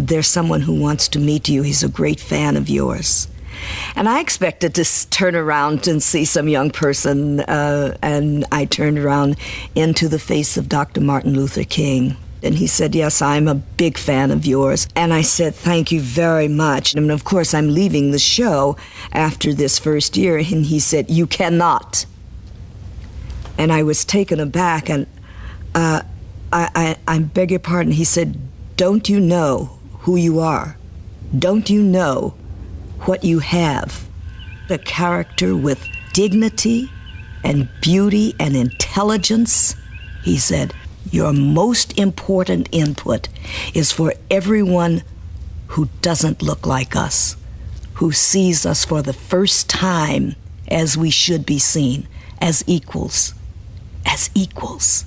there's someone who wants to meet you. He's a great fan of yours. And I expected to turn around and see some young person, and I turned around into the face of Dr. Martin Luther King. And he said, yes, I'm a big fan of yours. And I said, thank you very much. And of course, I'm leaving the show after this first year. And he said, you cannot. And I was taken aback, and I beg your pardon. He said, don't you know who you are? Don't you know what you have? A character with dignity and beauty and intelligence. He said, your most important input is for everyone who doesn't look like us, who sees us for the first time as we should be seen, as equals. As equals.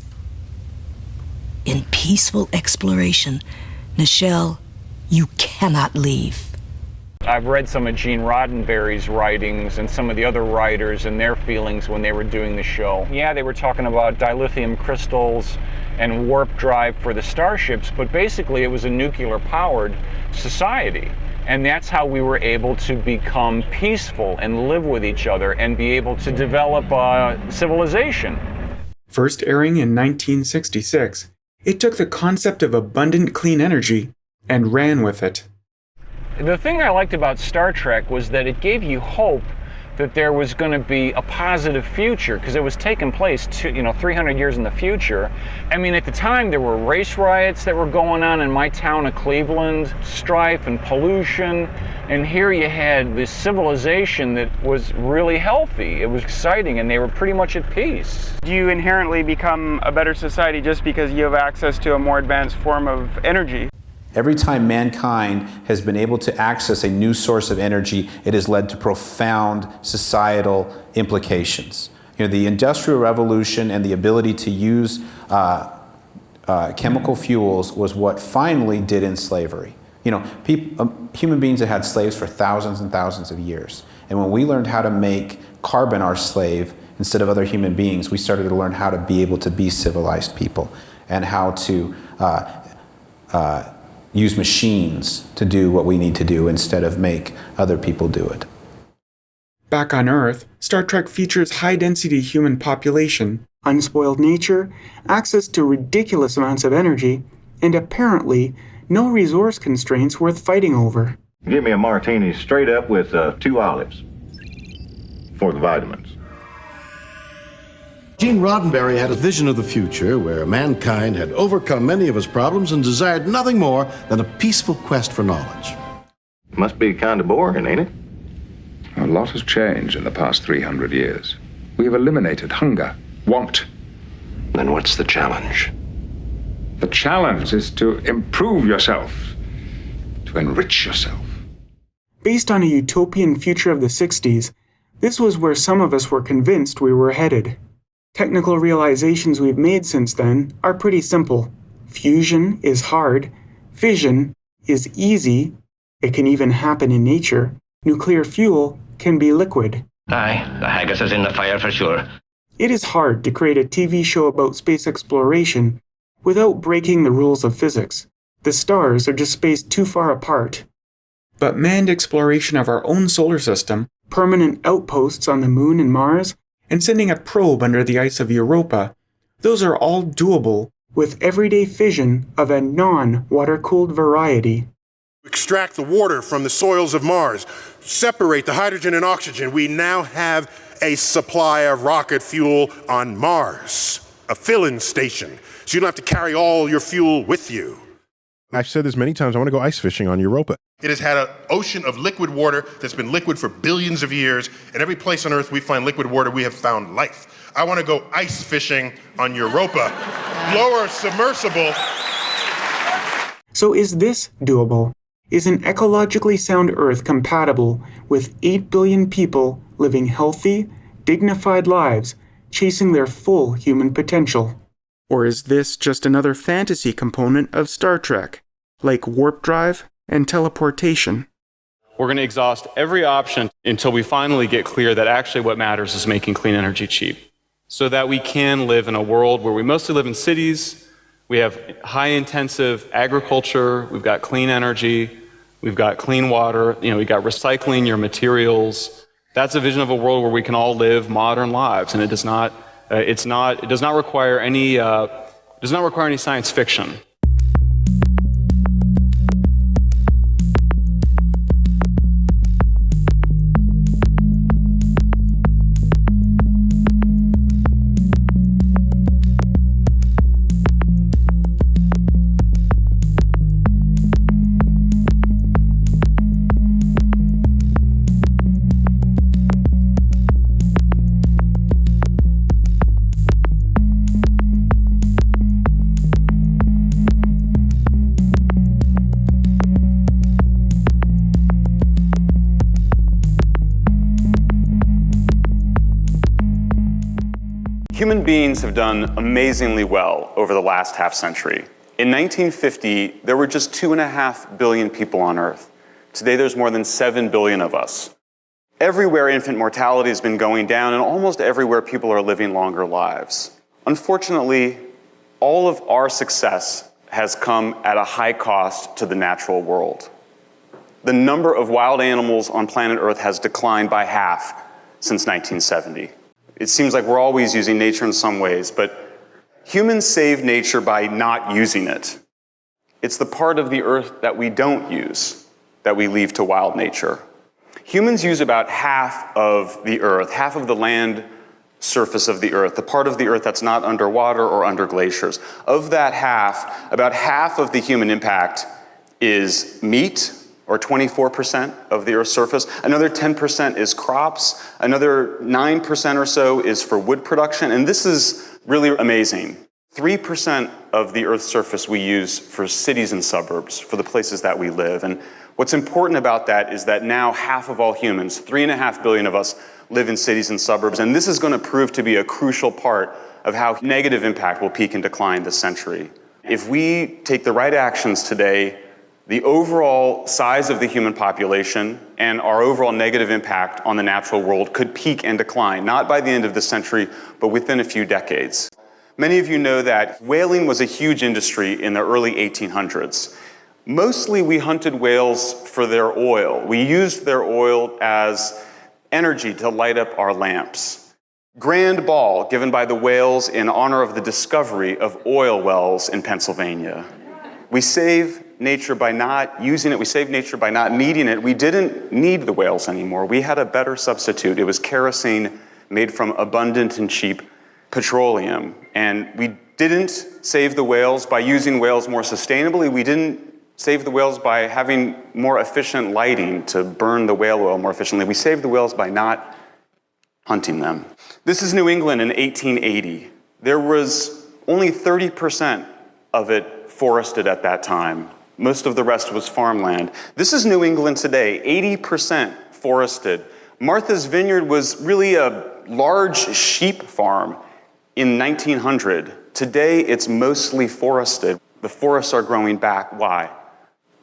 In peaceful exploration, Nichelle, you cannot leave. I've read some of Gene Roddenberry's writings and some of the other writers and their feelings when they were doing the show. Yeah, they were talking about dilithium crystals and warp drive for the starships, but basically it was a nuclear-powered society. And that's how we were able to become peaceful and live with each other and be able to develop a civilization. First airing in 1966, it took the concept of abundant clean energy and ran with it. The thing I liked about Star Trek was that it gave you hope that there was going to be a positive future, because it was taking place 300 years in the future. I mean, at the time there were race riots that were going on in my town of Cleveland, strife and pollution, and here you had this civilization that was really healthy. It was exciting, and they were pretty much at peace. Do you inherently become a better society just because you have access to a more advanced form of energy? Every time mankind has been able to access a new source of energy, it has led to profound societal implications. The Industrial Revolution and the ability to use chemical fuels was what finally did in slavery. Human beings had had slaves for thousands and thousands of years. And when we learned how to make carbon our slave instead of other human beings, we started to learn how to be able to be civilized people and how to use machines to do what we need to do instead of make other people do it. Back on Earth, Star Trek features high-density human population, unspoiled nature, access to ridiculous amounts of energy, and apparently no resource constraints worth fighting over. Give me a martini straight up with 2 olives for the vitamins. Gene Roddenberry had a vision of the future where mankind had overcome many of its problems and desired nothing more than a peaceful quest for knowledge. Must be kind of boring, ain't it? A lot has changed in the past 300 years. We have eliminated hunger, want. Then what's the challenge? The challenge is to improve yourself, to enrich yourself. Based on a utopian future of the 60s, this was where some of us were convinced we were headed. Technical realizations we've made since then are pretty simple. Fusion is hard, fission is easy, it can even happen in nature, nuclear fuel can be liquid. Aye, the haggis is in the fire for sure. It is hard to create a TV show about space exploration without breaking the rules of physics. The stars are just spaced too far apart. But manned exploration of our own solar system, permanent outposts on the Moon and Mars, and sending a probe under the ice of Europa, those are all doable with everyday fission of a non-water-cooled variety. Extract the water from the soils of Mars, separate the hydrogen and oxygen. We now have a supply of rocket fuel on Mars, a fill-in station, so you don't have to carry all your fuel with you. I've said this many times, I want to go ice fishing on Europa. It has had an ocean of liquid water that's been liquid for billions of years, and every place on Earth we find liquid water, we have found life. I want to go ice fishing on Europa. Lower submersible. So is this doable? Is an ecologically sound Earth compatible with 8 billion people living healthy, dignified lives, chasing their full human potential? Or is this just another fantasy component of Star Trek, like warp drive and teleportation? We're going to exhaust every option until we finally get clear that actually what matters is making clean energy cheap, so that we can live in a world where we mostly live in cities, We have high-intensive agriculture, we've got clean energy, we've got clean water, we've got recycling your materials. That's a vision of a world where we can all live modern lives, and it does not require any science fiction. Human beings have done amazingly well over the last half century. In 1950, there were just 2.5 billion people on Earth. Today, there's more than 7 billion of us. Everywhere infant mortality has been going down, and almost everywhere people are living longer lives. Unfortunately, all of our success has come at a high cost to the natural world. The number of wild animals on planet Earth has declined by half since 1970. It seems like we're always using nature in some ways, but humans save nature by not using it. It's the part of the Earth that we don't use that we leave to wild nature. Humans use about half of the Earth, half of the land surface of the Earth, the part of the Earth that's not underwater or under glaciers. Of that half, about half of the human impact is meat, or 24% of the Earth's surface. Another 10% is crops. Another 9% or so is for wood production. And this is really amazing. 3% of the Earth's surface we use for cities and suburbs, for the places that we live. And what's important about that is that now half of all humans, 3.5 billion of us, live in cities and suburbs. And this is going to prove to be a crucial part of how negative impact will peak and decline this century. If we take the right actions today, the overall size of the human population and our overall negative impact on the natural world could peak and decline, not by the end of the century, but within a few decades. Many of you know that whaling was a huge industry in the early 1800s. Mostly we hunted whales for their oil. We used their oil as energy to light up our lamps. Grand ball given by the whales in honor of the discovery of oil wells in Pennsylvania. We save nature by not using it. We saved nature by not needing it. We didn't need the whales anymore. We had a better substitute. It was kerosene made from abundant and cheap petroleum. And we didn't save the whales by using whales more sustainably. We didn't save the whales by having more efficient lighting to burn the whale oil more efficiently. We saved the whales by not hunting them. This is New England in 1880. There was only 30% of it forested at that time. Most of the rest was farmland. This is New England today, 80% forested. Martha's Vineyard was really a large sheep farm in 1900. Today, it's mostly forested. The forests are growing back. Why?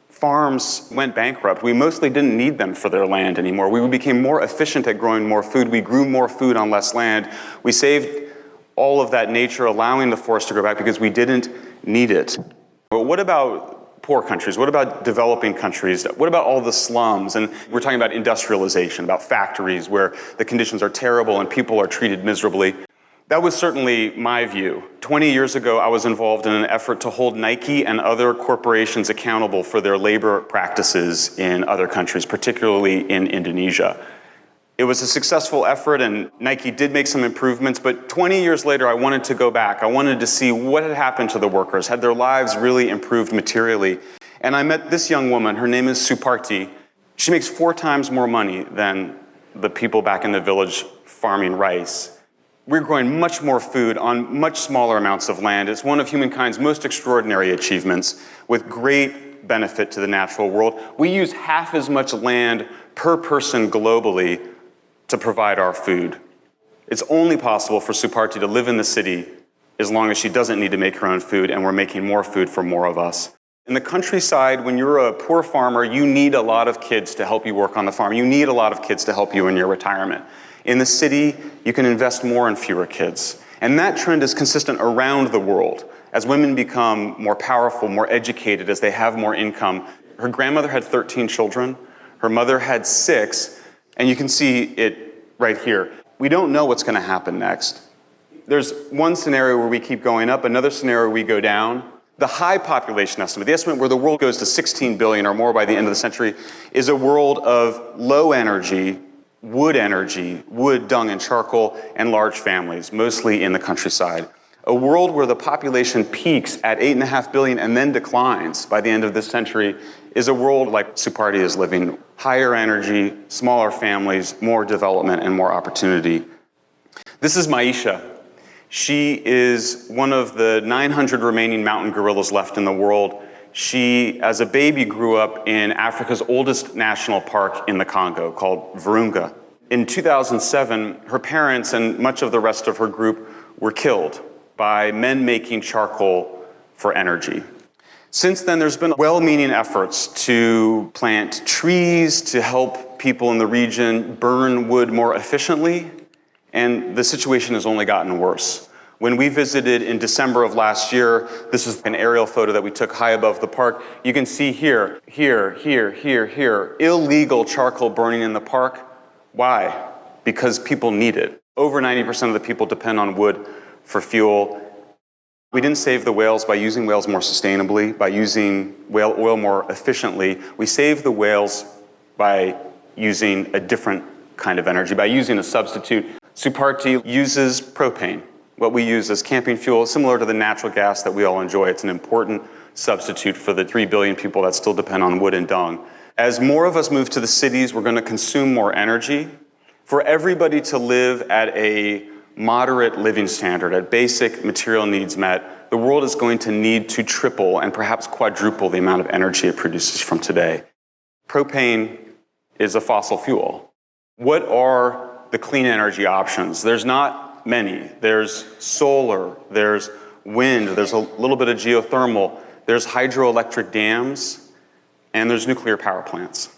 Farms went bankrupt. We mostly didn't need them for their land anymore. We became more efficient at growing more food. We grew more food on less land. We saved all of that nature, allowing the forest to grow back because we didn't need it. But what about poor countries? What about developing countries? What about all the slums? And we're talking about industrialization, about factories where the conditions are terrible and people are treated miserably. That was certainly my view. 20 years ago, I was involved in an effort to hold Nike and other corporations accountable for their labor practices in other countries, particularly in Indonesia. It was a successful effort, and Nike did make some improvements, but 20 years later, I wanted to go back. I wanted to see what had happened to the workers. Had their lives really improved materially? And I met this young woman. Her name is Suparti. She makes 4 times more money than the people back in the village farming rice. We're growing much more food on much smaller amounts of land. It's one of humankind's most extraordinary achievements with great benefit to the natural world. We use half as much land per person globally to provide our food. It's only possible for Suparti to live in the city as long as she doesn't need to make her own food, and we're making more food for more of us. In the countryside, when you're a poor farmer, you need a lot of kids to help you work on the farm. You need a lot of kids to help you in your retirement. In the city, you can invest more in fewer kids. And that trend is consistent around the world. As women become more powerful, more educated, as they have more income, her grandmother had 13 children, her mother had 6, and you can see it right here. We don't know what's going to happen next. There's one scenario where we keep going up, another scenario where we go down. The high population estimate, the estimate where the world goes to 16 billion or more by the end of the century, is a world of low energy, wood, dung and charcoal, and large families, mostly in the countryside. A world where the population peaks at 8.5 billion and then declines by the end of this century is a world like Supartie is living. Higher energy, smaller families, more development, and more opportunity. This is Maisha. She is one of the 900 remaining mountain gorillas left in the world. She, as a baby, grew up in Africa's oldest national park in the Congo called Virunga. In 2007, her parents and much of the rest of her group were killed by men making charcoal for energy. Since then, there's been well-meaning efforts to plant trees to help people in the region burn wood more efficiently, and the situation has only gotten worse. When we visited in December of last year, this is an aerial photo that we took high above the park. You can see here, illegal charcoal burning in the park. Why? Because people need it. Over 90% of the people depend on wood for fuel. We didn't save the whales by using whales more sustainably, by using whale oil more efficiently. We saved the whales by using a different kind of energy, by using a substitute. Supartie uses propane. What we use as camping fuel, similar to the natural gas that we all enjoy. It's an important substitute for the 3 billion people that still depend on wood and dung. As more of us move to the cities, we're going to consume more energy. For everybody to live at a moderate living standard, at basic material needs met, the world is going to need to triple and perhaps quadruple the amount of energy it produces from today. Propane is a fossil fuel. What are the clean energy options? There's not many. There's solar, there's wind, there's a little bit of geothermal, there's hydroelectric dams, and there's nuclear power plants.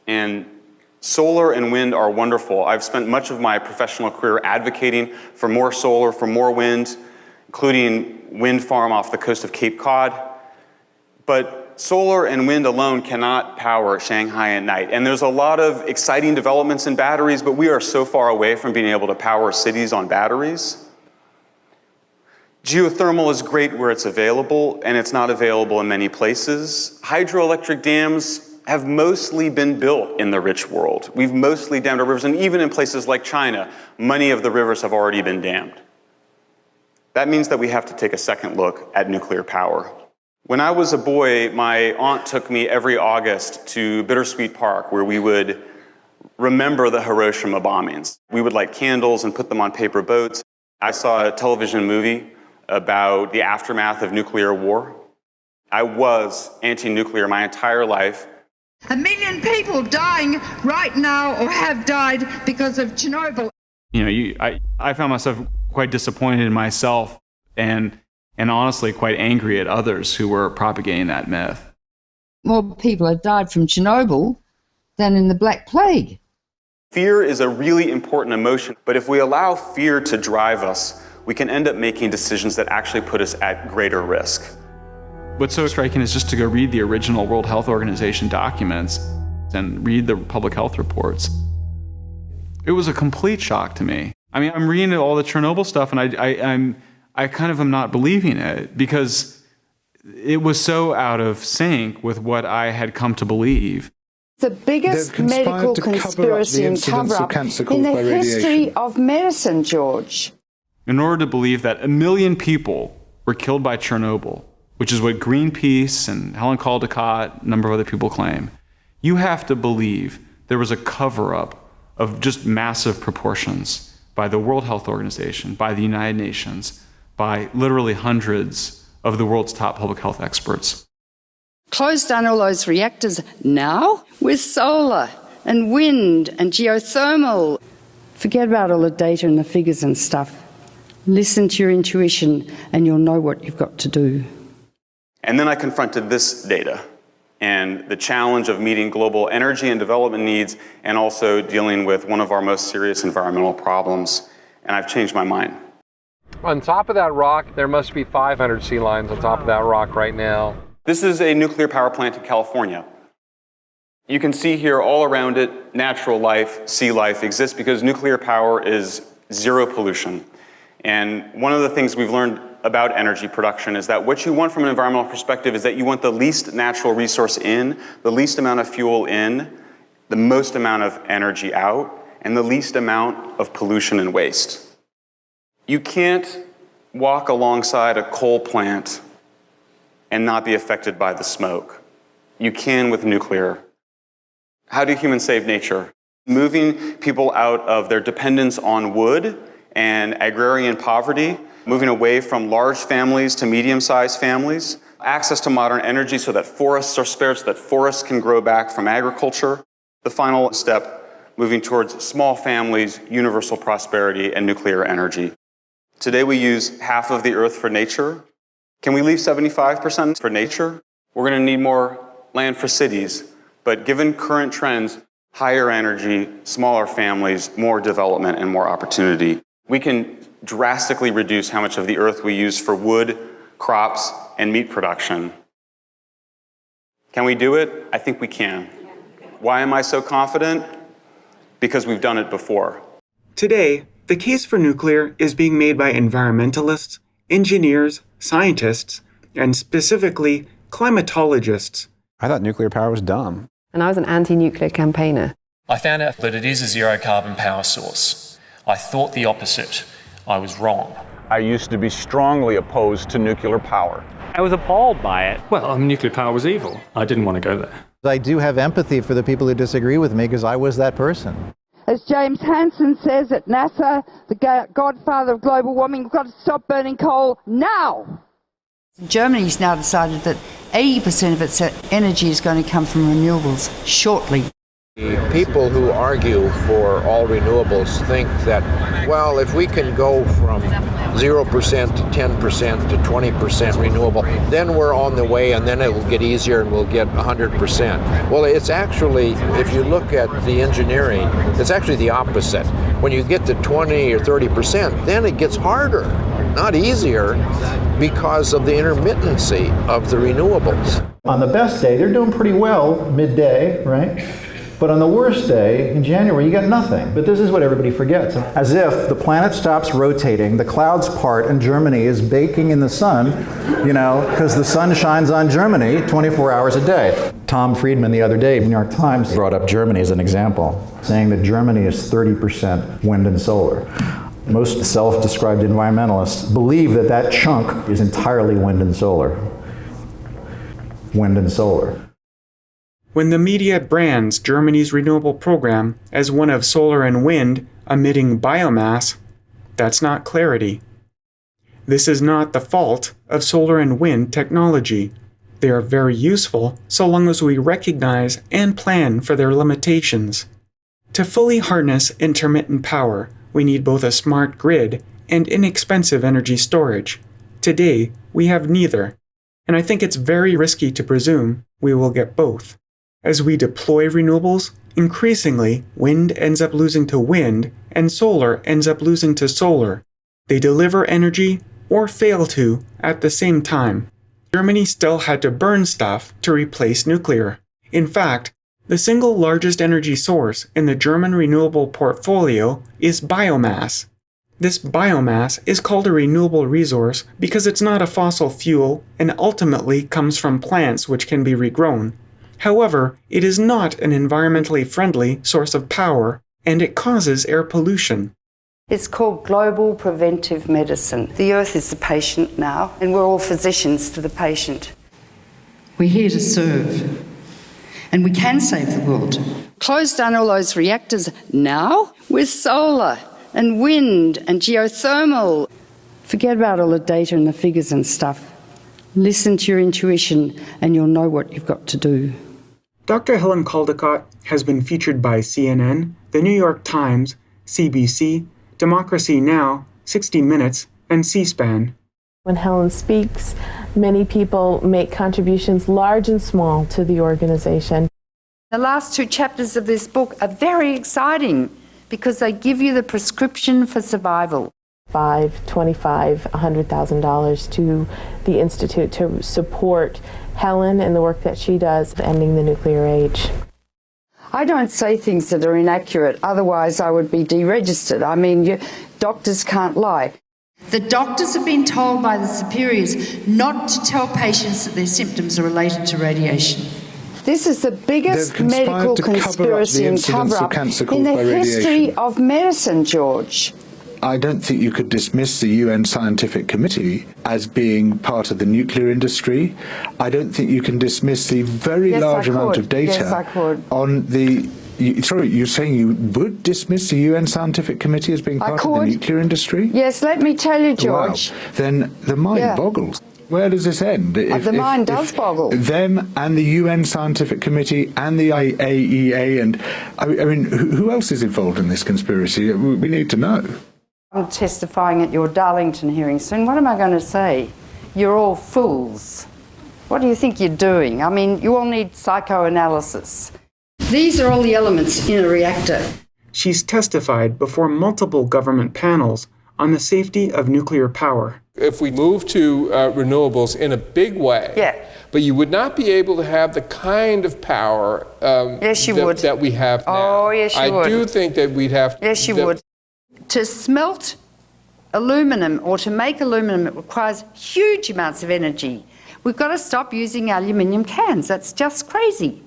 And solar and wind are wonderful. I've spent much of my professional career advocating for more solar, for more wind, including wind farm off the coast of Cape Cod. But solar and wind alone cannot power Shanghai at night. And there's a lot of exciting developments in batteries, but we are so far away from being able to power cities on batteries. Geothermal is great where it's available, and it's not available in many places. Hydroelectric dams have mostly been built in the rich world. We've mostly dammed our rivers, and even in places like China, many of the rivers have already been dammed. That means that we have to take a second look at nuclear power. When I was a boy, my aunt took me every August to Bittersweet Park, where we would remember the Hiroshima bombings. We would light candles and put them on paper boats. I saw a television movie about the aftermath of nuclear war. I was anti-nuclear my entire life. 1 million people dying right now or have died because of Chernobyl. I found myself quite disappointed in myself and honestly quite angry at others who were propagating that myth. More people have died from Chernobyl than in the Black Plague. Fear is a really important emotion, but if we allow fear to drive us, we can end up making decisions that actually put us at greater risk. What's so striking is just to go read the original World Health Organization documents and read the public health reports. It was a complete shock to me. I mean, I'm reading all the Chernobyl stuff, and I kind of am not believing it because it was so out of sync with what I had come to believe. The biggest medical conspiracy and cover-up in the history of medicine, George. In order to believe that 1 million people were killed by Chernobyl, which is what Greenpeace and Helen Caldicott, a number of other people claim, you have to believe there was a cover-up of just massive proportions by the World Health Organization, by the United Nations, by literally hundreds of the world's top public health experts. Close down all those reactors now with solar and wind and geothermal. Forget about all the data and the figures and stuff. Listen to your intuition and you'll know what you've got to do. And then I confronted this data and the challenge of meeting global energy and development needs and also dealing with one of our most serious environmental problems, and I've changed my mind. On top of that rock, there must be 500 sea lions on top of that rock right now. This is a nuclear power plant in California. You can see here all around it, natural life, sea life exists because nuclear power is zero pollution. And one of the things we've learned about energy production is that what you want from an environmental perspective is that you want the least natural resource in, the least amount of fuel in, the most amount of energy out, and the least amount of pollution and waste. You can't walk alongside a coal plant and not be affected by the smoke. You can with nuclear. How do humans save nature? Moving people out of their dependence on wood and agrarian poverty, moving away from large families to medium-sized families, access to modern energy so that forests are spared, so that forests can grow back from agriculture. The final step, moving towards small families, universal prosperity, and nuclear energy. Today we use half of the earth for nature. Can we leave 75% for nature? We're going to need more land for cities. But given current trends, higher energy, smaller families, more development, and more opportunity, we can drastically reduce how much of the earth we use for wood, crops, and meat production. Can we do it? I think we can. Why am I so confident? Because we've done it before. Today, the case for nuclear is being made by environmentalists, engineers, scientists, and specifically climatologists. I thought nuclear power was dumb. And I was an anti-nuclear campaigner. I found out that it is a zero-carbon power source. I thought the opposite. I was wrong. I used to be strongly opposed to nuclear power. I was appalled by it. Well, nuclear power was evil. I didn't want to go there. I do have empathy for the people who disagree with me because I was that person. As James Hansen says at NASA, the godfather of global warming, we've got to stop burning coal now. Germany's now decided that 80% of its energy is going to come from renewables shortly. The people who argue for all renewables think that, well, if we can go from 0% to 10% to 20% renewable, then we're on the way and then it will get easier and we'll get 100%. Well, it's actually, if you look at the engineering, it's actually the opposite. When you get to 20 or 30%, then it gets harder, not easier, because of the intermittency of the renewables. On the best day, they're doing pretty well midday, right? But on the worst day, in January, you got nothing. But this is what everybody forgets. As if the planet stops rotating, the clouds part, and Germany is baking in the sun, because the sun shines on Germany 24 hours a day. Tom Friedman the other day, New York Times, brought up Germany as an example, saying that Germany is 30% wind and solar. Most self-described environmentalists believe that that chunk is entirely wind and solar. Wind and solar. When the media brands Germany's renewable program as one of solar and wind emitting biomass, that's not clarity. This is not the fault of solar and wind technology. They are very useful so long as we recognize and plan for their limitations. To fully harness intermittent power, we need both a smart grid and inexpensive energy storage. Today, we have neither, and I think it's very risky to presume we will get both. As we deploy renewables, increasingly, wind ends up losing to wind, and solar ends up losing to solar. They deliver energy, or fail to, at the same time. Germany still had to burn stuff to replace nuclear. In fact, the single largest energy source in the German renewable portfolio is biomass. This biomass is called a renewable resource because it's not a fossil fuel and ultimately comes from plants which can be regrown. However, it is not an environmentally friendly source of power, and it causes air pollution. It's called global preventive medicine. The Earth is the patient now, and we're all physicians to the patient. We're here to serve, and we can save the world. Close down all those reactors now with solar and wind and geothermal. Forget about all the data and the figures and stuff. Listen to your intuition, and you'll know what you've got to do. Dr. Helen Caldicott has been featured by CNN, The New York Times, CBC, Democracy Now!, 60 Minutes, and C-SPAN. When Helen speaks, many people make contributions large and small to the organization. The last 2 chapters of this book are very exciting because they give you the prescription for survival. $25,000, $100,000 to the Institute to support Helen and the work that she does ending the nuclear age. I don't say things that are inaccurate, otherwise I would be deregistered. I mean, doctors can't lie. The doctors have been told by the superiors not to tell patients that their symptoms are related to radiation. This is the biggest medical conspiracy and cover-up in the history of medicine, George. I don't think you could dismiss the UN Scientific Committee as being part of the nuclear industry. I don't think you can dismiss the very large amount of data on the... Sorry, you're saying you would dismiss the UN Scientific Committee as being part of the nuclear industry? Yes, let me tell you, George. Wow. Then the mind boggles. Where does this end? The mind does boggle. Them and the UN Scientific Committee and the IAEA and... I mean, who else is involved in this conspiracy? We need to know. I'm testifying at your Darlington hearing soon. What am I going to say? You're all fools. What do you think you're doing? I mean, you all need psychoanalysis. These are all the elements in a reactor. She's testified before multiple government panels on the safety of nuclear power. If we move to renewables in a big way, but you would not be able to have the kind of power that we have now. Oh, yes, you would. I do think that we'd have... Yes, you would. To smelt aluminum or to make aluminum, it requires huge amounts of energy. We've got to stop using aluminium cans. That's just crazy.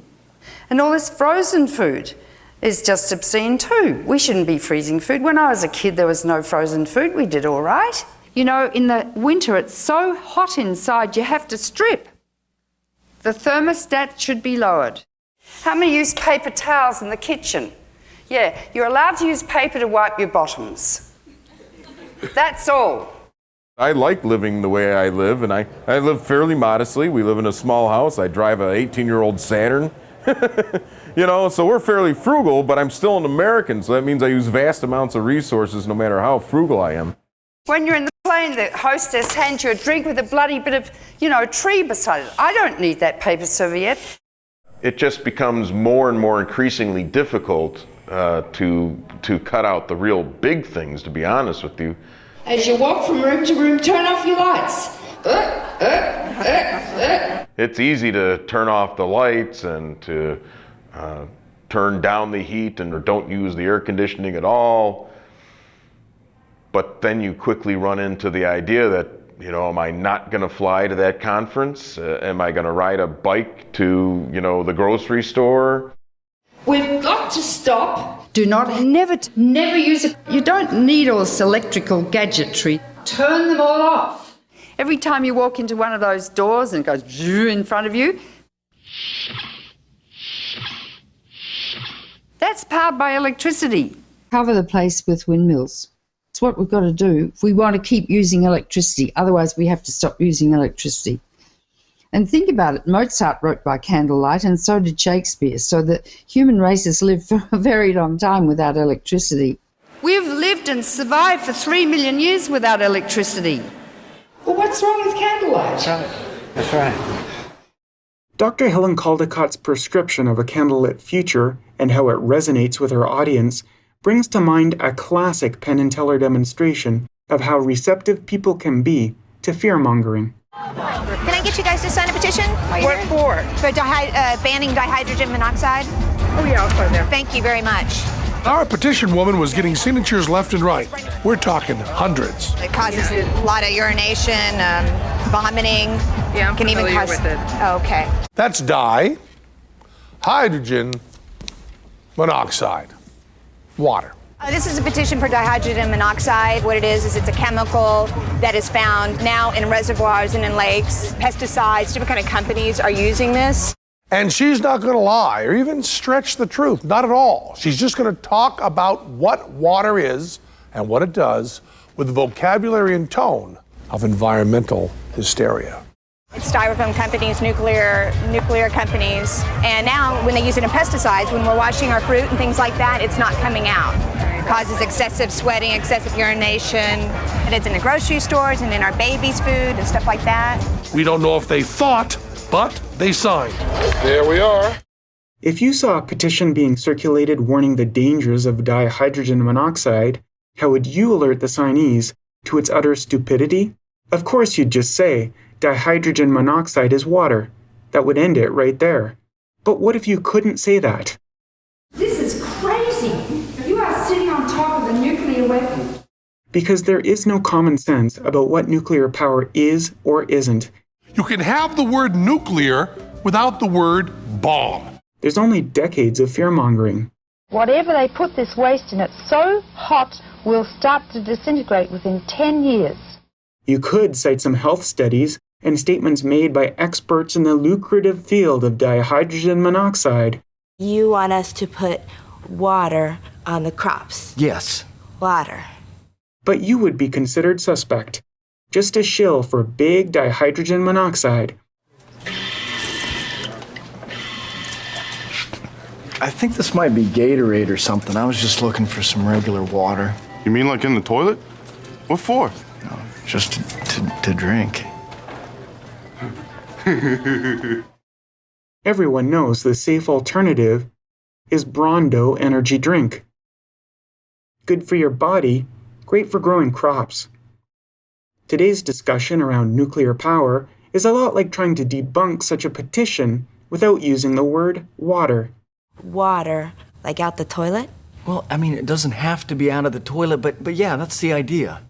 And all this frozen food is just obscene too. We shouldn't be freezing food. When I was a kid, there was no frozen food. We did all right. You know, in the winter, it's so hot inside, you have to strip. The thermostat should be lowered. How many use paper towels in the kitchen? Yeah, you're allowed to use paper to wipe your bottoms. That's all. I like living the way I live, and I live fairly modestly. We live in a small house. I drive an 18-year-old Saturn. You know, so we're fairly frugal, but I'm still an American, so that means I use vast amounts of resources no matter how frugal I am. When you're in the plane, the hostess hands you a drink with a bloody bit of, tree beside it. I don't need that paper serviette. It just becomes more and more increasingly difficult to cut out the real big things, to be honest with you. As you walk from room to room, turn off your lights. It's easy to turn off the lights and to turn down the heat and don't use the air conditioning at all. But then you quickly run into the idea that, am I not going to fly to that conference? Am I going to ride a bike to, the grocery store? We've got to stop. Do not, never use it. You don't need all this electrical gadgetry. Turn them all off. Every time you walk into one of those doors and it goes in front of you, that's powered by electricity. Cover the place with windmills. It's what we've got to do if we want to keep using electricity. Otherwise, we have to stop using electricity. And think about it. Mozart wrote by candlelight, and so did Shakespeare. So the human race has lived for a very long time without electricity. We've lived and survived for 3 million years without electricity. Well, what's wrong with candlelight? That's right. Dr. Helen Caldicott's prescription of a candlelit future and how it resonates with her audience brings to mind a classic Penn and Teller demonstration of how receptive people can be to fear-mongering. Can I get you guys to sign a petition? What for? For banning dihydrogen monoxide. Oh yeah, I'll sign there. Thank you very much. Our petition woman was getting signatures left and right. We're talking hundreds. It causes a lot of urination, vomiting. Yeah, I'm familiar with it. Oh, okay. That's dihydrogen monoxide. Water. This is a petition for dihydrogen monoxide. What it is it's a chemical that is found now in reservoirs and in lakes. Pesticides, different kind of companies are using this. And she's not going to lie or even stretch the truth. Not at all. She's just going to talk about what water is and what it does with the vocabulary and tone of environmental hysteria. It's styrofoam companies, nuclear companies. And now when they use it in pesticides, when we're washing our fruit and things like that, it's not coming out. It causes excessive sweating, excessive urination. And it's in the grocery stores and in our babies' food and stuff like that. We don't know if they thought, but they signed. There we are. If you saw a petition being circulated warning the dangers of dihydrogen monoxide, how would you alert the signees to its utter stupidity? Of course you'd just say, dihydrogen monoxide is water. That would end it right there. But what if you couldn't say that? This is crazy. You are sitting on top of a nuclear weapon. Because there is no common sense about what nuclear power is or isn't. You can have the word nuclear without the word bomb. There's only decades of fear-mongering. Whatever they put this waste in, it's so hot, will start to disintegrate within 10 years. You could cite some health studies and statements made by experts in the lucrative field of dihydrogen monoxide. You want us to put water on the crops? Yes. Water. But you would be considered suspect. Just a shill for big dihydrogen monoxide. I think this might be Gatorade or something. I was just looking for some regular water. You mean like in the toilet? What for? No, just to drink. Everyone knows the safe alternative is Brondo energy drink. Good for your body, great for growing crops. Today's discussion around nuclear power is a lot like trying to debunk such a petition without using the word water. Water, like out the toilet? Well, I mean, it doesn't have to be out of the toilet, but yeah, that's the idea.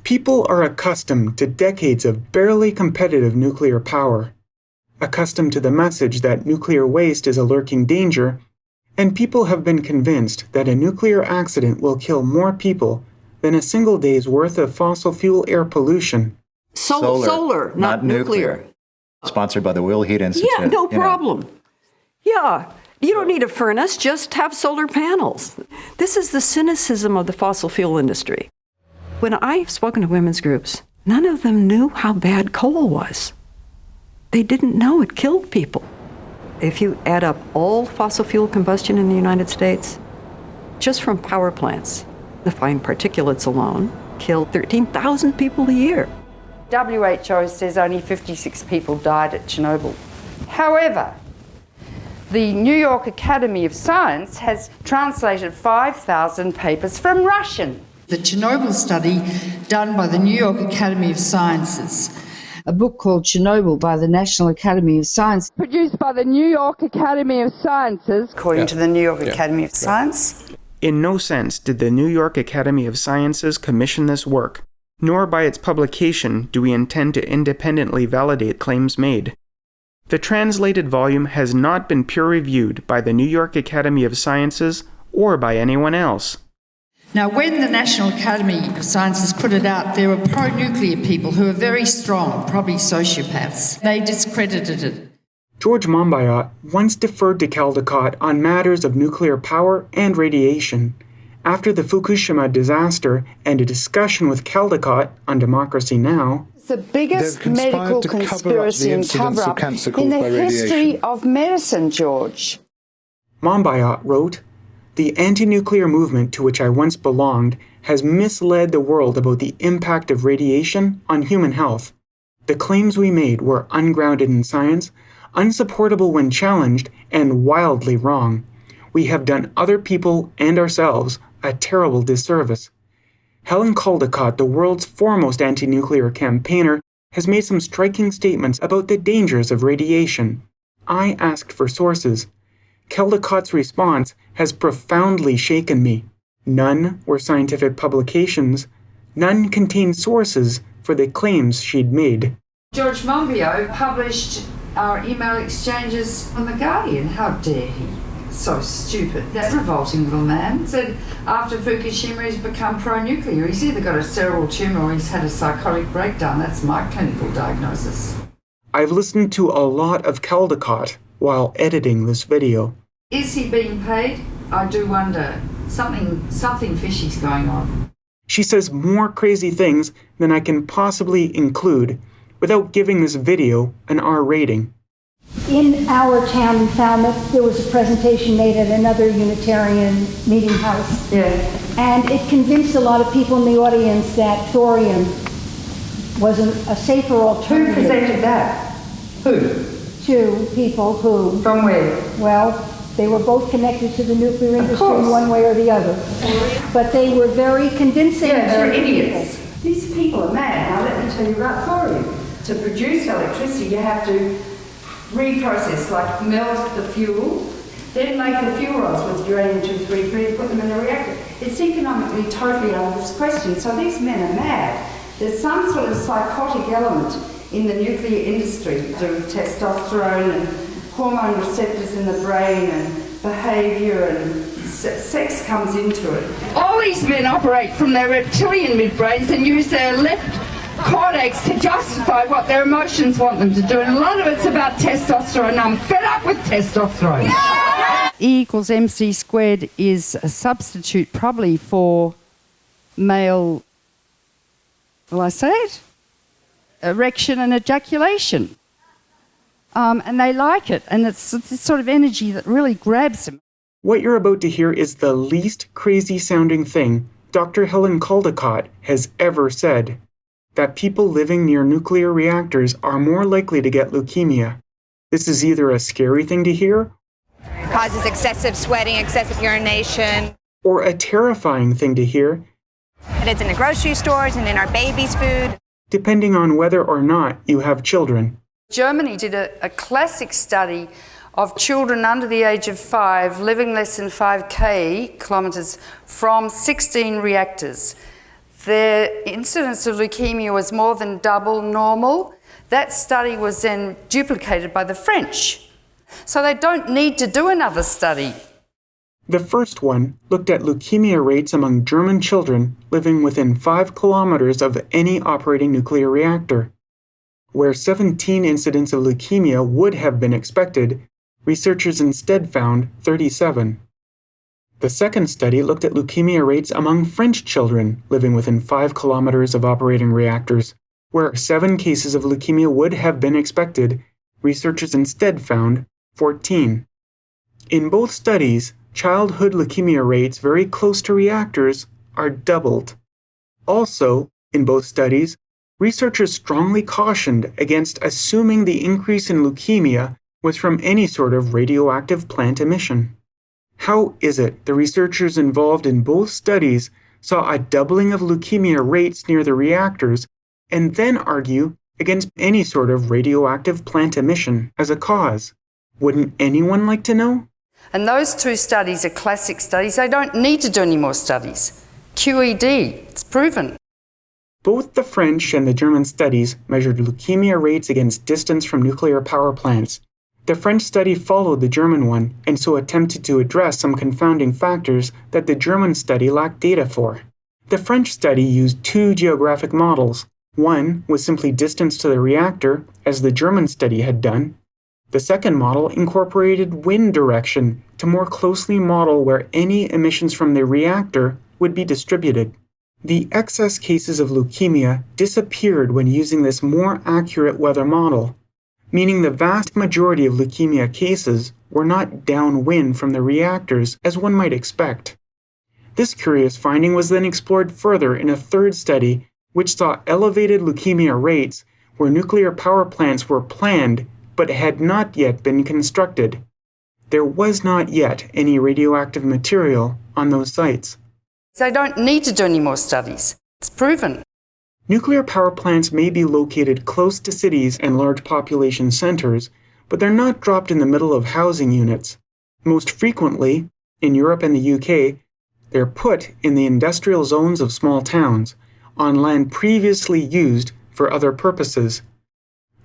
People are accustomed to decades of barely competitive nuclear power, accustomed to the message that nuclear waste is a lurking danger, and people have been convinced that a nuclear accident will kill more people than a single day's worth of fossil fuel air pollution. Solar, not nuclear. Sponsored by the Will Heat Institute. Yeah, no problem. Yeah, you don't need a furnace, just have solar panels. This is the cynicism of the fossil fuel industry. When I've spoken to women's groups, none of them knew how bad coal was. They didn't know it killed people. If you add up all fossil fuel combustion in the United States, just from power plants, the fine particulates alone kill 13,000 people a year. WHO says only 56 people died at Chernobyl. However, the New York Academy of Science has translated 5,000 papers from Russian. The Chernobyl study done by the New York Academy of Sciences. A book called Chernobyl by the National Academy of Science. Produced by the New York Academy of Sciences. According to the New York Academy of Science. In no sense did the New York Academy of Sciences commission this work, nor by its publication do we intend to independently validate claims made. The translated volume has not been peer-reviewed by the New York Academy of Sciences or by anyone else. Now, when the National Academy of Sciences put it out, there were pro-nuclear people who were very strong, probably sociopaths. They discredited it. George Monbiot once deferred to Caldecott on matters of nuclear power and radiation. After the Fukushima disaster and a discussion with Caldecott on Democracy Now!, It's the biggest medical conspiracy and cover-up in the history of medicine, George. Monbiot wrote, "The anti-nuclear movement to which I once belonged has misled the world about the impact of radiation on human health. The claims we made were ungrounded in science, unsupportable when challenged, and wildly wrong. We have done other people and ourselves a terrible disservice." Helen Caldecott, the world's foremost anti-nuclear campaigner, has made some striking statements about the dangers of radiation. I asked for sources. Caldecott's response has profoundly shaken me. None were scientific publications. None contained sources for the claims she'd made. George Monbiot published our email exchanges on The Guardian. How dare he? So stupid. That revolting little man said after Fukushima he's become pro-nuclear. He's either got a cerebral tumour or he's had a psychotic breakdown. That's my clinical diagnosis. I've listened to a lot of Caldecott while editing this video. Is he being paid? I do wonder. Something fishy's going on. She says more crazy things than I can possibly include without giving this video an R rating. In our town, we found that there was a presentation made at another Unitarian meeting house. Yeah. And it convinced a lot of people in the audience that thorium was a safer alternative. Who presented that? Who? To people who... From where? Well, they were both connected to the nuclear industry in one way or the other. But they were very convincing. Yeah, they're idiots. These people are mad. Now let me tell you about thorium. To produce electricity, you have to reprocess, like melt the fuel, then make the fuel rods with uranium-233 and put them in a reactor. It's economically totally out of this question. So these men are mad. There's some sort of psychotic element in the nuclear industry to do with testosterone and hormone receptors in the brain and behaviour, and sex comes into it. All these men operate from their reptilian midbrains and use their left cortex to justify what their emotions want them to do, and a lot of it's about testosterone. I'm fed up with testosterone. Yeah! E equals mc squared is a substitute probably for male, will I say it? Erection and ejaculation. And they like it, and it's this sort of energy that really grabs them. What you're about to hear is the least crazy-sounding thing Dr. Helen Caldicott has ever said. That people living near nuclear reactors are more likely to get leukemia. This is either a scary thing to hear, Causes excessive sweating, excessive urination. Or a terrifying thing to hear. And it's in the grocery stores and in our babies' food. Depending on whether or not you have children. Germany did a classic study of children under the age of 5 living less than 5 kilometres from 16 reactors. Their incidence of leukemia was more than double normal. That study was then duplicated by the French. So they don't need to do another study. The first one looked at leukemia rates among German children living within 5 kilometers of any operating nuclear reactor. Where 17 incidents of leukemia would have been expected, researchers instead found 37. The second study looked at leukemia rates among French children living within 5 kilometers of operating reactors. Where 7 cases of leukemia would have been expected, researchers instead found 14. In both studies, childhood leukemia rates very close to reactors are doubled. Also, in both studies, researchers strongly cautioned against assuming the increase in leukemia was from any sort of radioactive plant emission. How is it the researchers involved in both studies saw a doubling of leukemia rates near the reactors and then argue against any sort of radioactive plant emission as a cause? Wouldn't anyone like to know? And those 2 studies are classic studies. They don't need to do any more studies. QED, it's proven. Both the French and the German studies measured leukemia rates against distance from nuclear power plants. The French study followed the German one and so attempted to address some confounding factors that the German study lacked data for. The French study used 2 geographic models. One was simply distance to the reactor, as the German study had done. The second model incorporated wind direction to more closely model where any emissions from the reactor would be distributed. The excess cases of leukemia disappeared when using this more accurate weather model, meaning the vast majority of leukemia cases were not downwind from the reactors as one might expect. This curious finding was then explored further in a third study which saw elevated leukemia rates where nuclear power plants were planned but had not yet been constructed. There was not yet any radioactive material on those sites. They don't need to do any more studies. It's proven. Nuclear power plants may be located close to cities and large population centers, but they're not dropped in the middle of housing units. Most frequently, in Europe and the UK, they're put in the industrial zones of small towns, on land previously used for other purposes.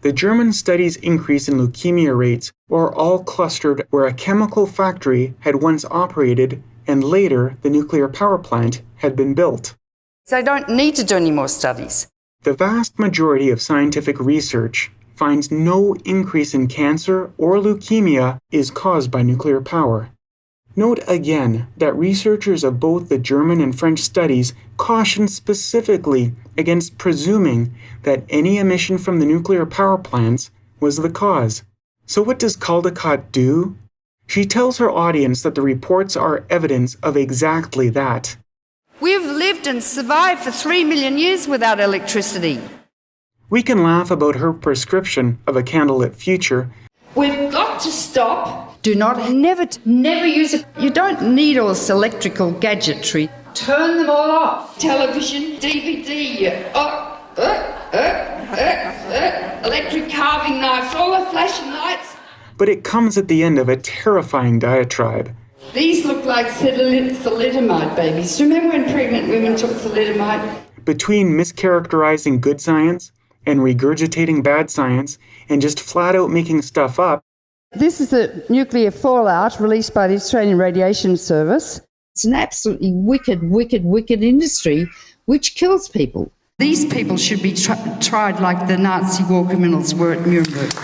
The German study's increase in leukemia rates were all clustered where a chemical factory had once operated and later the nuclear power plant had been built. They don't need to do any more studies. The vast majority of scientific research finds no increase in cancer or leukemia is caused by nuclear power. Note again that researchers of both the German and French studies caution specifically against presuming that any emission from the nuclear power plants was the cause. So what does Caldicott do? She tells her audience that the reports are evidence of exactly that. We've lived and survived for 3 million years without electricity. We can laugh about her prescription of a candlelit future. We've got to stop. Do not, never use it. You don't need all this electrical gadgetry. Turn them all off. Television, DVD, electric carving knives, all the flashing lights. But it comes at the end of a terrifying diatribe. These look like thalidomide babies. Remember when pregnant women took thalidomide? Between mischaracterizing good science and regurgitating bad science and just flat out making stuff up. This is the nuclear fallout released by the Australian Radiation Service. It's an absolutely wicked, wicked, wicked industry which kills people. These people should be tried like the Nazi war criminals were at Nuremberg.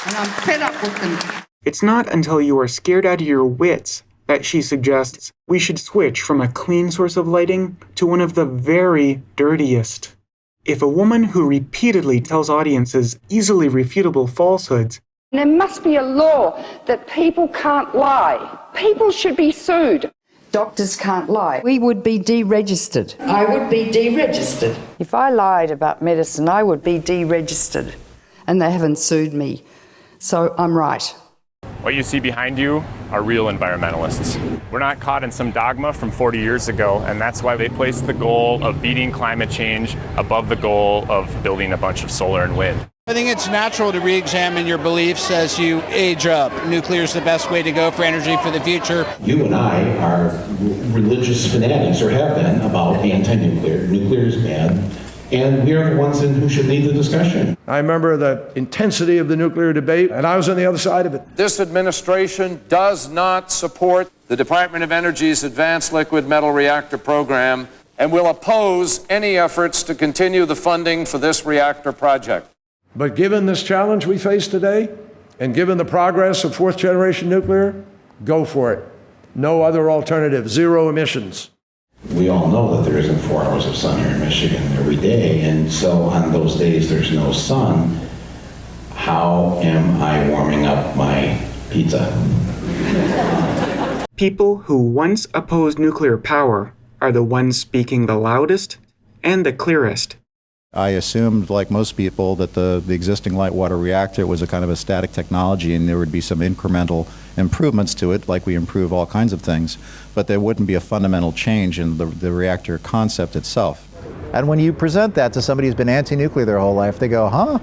And I'm fed up with them. It's not until you are scared out of your wits that she suggests we should switch from a clean source of lighting to one of the very dirtiest. If a woman who repeatedly tells audiences easily refutable falsehoods, There must be a law that people can't lie. People should be sued. Doctors can't lie. We would be deregistered. I would be deregistered. If I lied about medicine, I would be deregistered. And they haven't sued me. So I'm right. What you see behind you are real environmentalists. We're not caught in some dogma from 40 years ago, and that's why they placed the goal of beating climate change above the goal of building a bunch of solar and wind. I think it's natural to re-examine your beliefs as you age up. Nuclear is the best way to go for energy for the future. You and I are religious fanatics, or have been, about anti-nuclear. Nuclear is bad. And we are the ones who should lead the discussion. I remember the intensity of the nuclear debate, and I was on the other side of it. This administration does not support the Department of Energy's Advanced Liquid Metal Reactor program and will oppose any efforts to continue the funding for this reactor project. But given this challenge we face today, and given the progress of fourth-generation nuclear, go for it. No other alternative. Zero emissions. We all know that there isn't 4 hours of sun here in Michigan every day, and so on those days there's no sun. How am I warming up my pizza? People who once opposed nuclear power are the ones speaking the loudest and the clearest. I assumed, like most people, that the existing light water reactor was a kind of a static technology and there would be some incremental improvements to it, like we improve all kinds of things, but there wouldn't be a fundamental change in the reactor concept itself. And when you present that to somebody who's been anti-nuclear their whole life, they go, huh?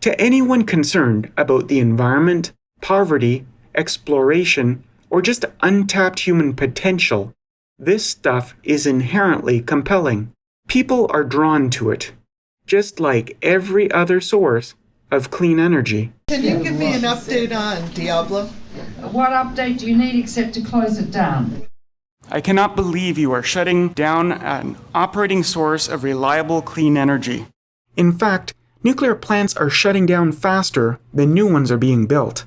To anyone concerned about the environment, poverty, exploration, or just untapped human potential, this stuff is inherently compelling. People are drawn to it, just like every other source of clean energy. Can you give me an update on Diablo? What update do you need except to close it down? I cannot believe you are shutting down an operating source of reliable clean energy. In fact, nuclear plants are shutting down faster than new ones are being built.